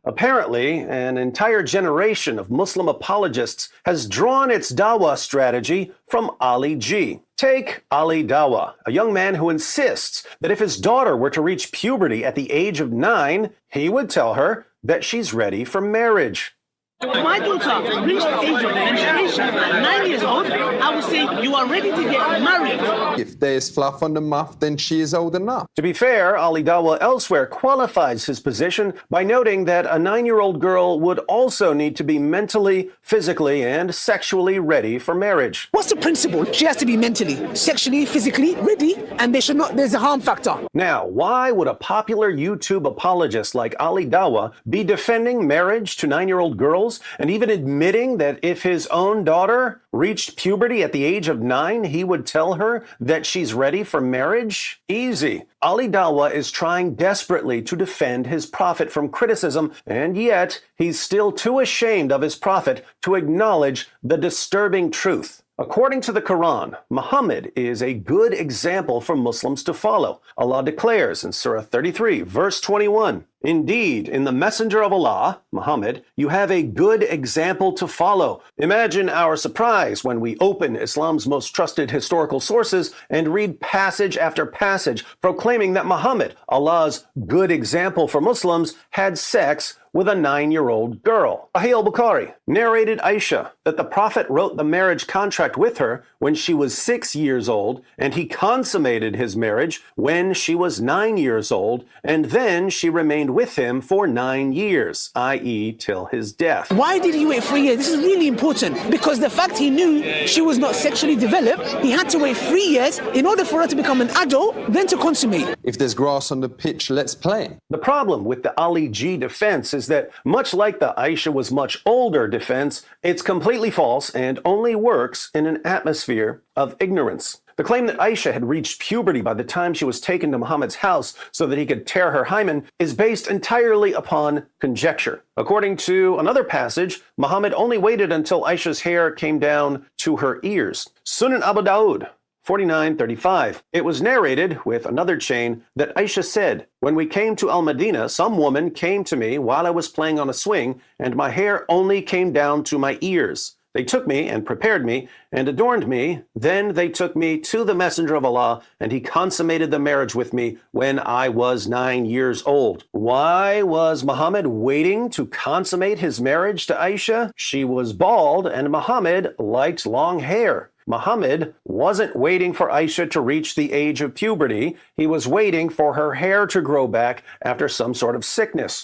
Apparently, an entire generation of Muslim apologists has drawn its dawah strategy from Ali G. Take Ali Dawah, a young man who insists that if his daughter were to reach puberty at the age of 9, he would tell her that she's ready for marriage. If my daughter reached the age of menstruation at 9 years old, I would say you are ready to get married. If there's fluff on the muff, then she is old enough. To be fair, Ali Dawah elsewhere qualifies his position by noting that a 9-year-old girl would also need to be mentally, physically, and sexually ready for marriage. What's the principle? She has to be mentally, sexually, physically ready, and there's a harm factor. Now, why would a popular YouTube apologist like Ali Dawah be defending marriage to 9-year-old girls and even admitting that if his own daughter reached puberty at the age of 9, he would tell her that she's ready for marriage? Easy. Ali Dawah is trying desperately to defend his prophet from criticism, and yet he's still too ashamed of his prophet to acknowledge the disturbing truth. According to the Quran, Muhammad is a good example for Muslims to follow. Allah declares in Surah 33, verse 21, "Indeed, in the Messenger of Allah, Muhammad, you have a good example to follow." Imagine our surprise when we open Islam's most trusted historical sources and read passage after passage proclaiming that Muhammad, Allah's good example for Muslims, had sex with a 9-year-old girl. Sahih al-Bukhari narrated Aisha that the Prophet wrote the marriage contract with her when she was 6 years old, and he consummated his marriage when she was 9 years old, and then she remained with him for 9 years, i.e. till his death. Why did he wait 3 years? This is really important, because the fact he knew she was not sexually developed, he had to wait 3 years in order for her to become an adult, then to consummate. If there's grass on the pitch, let's play. The problem with the Ali G defense is that, much like the Aisha was much older defense, it's completely false and only works in an atmosphere of ignorance. The claim that Aisha had reached puberty by the time she was taken to Muhammad's house so that he could tear her hymen is based entirely upon conjecture. According to another passage, Muhammad only waited until Aisha's hair came down to her ears. Sunan Abu Dawud 49:35. It was narrated, with another chain, that Aisha said, "When we came to Al-Madinah, some woman came to me while I was playing on a swing, and my hair only came down to my ears. They took me and prepared me and adorned me. Then they took me to the Messenger of Allah, and he consummated the marriage with me when I was 9 years old." Why was Muhammad waiting to consummate his marriage to Aisha? She was bald, and Muhammad liked long hair. Muhammad wasn't waiting for Aisha to reach the age of puberty. He was waiting for her hair to grow back after some sort of sickness.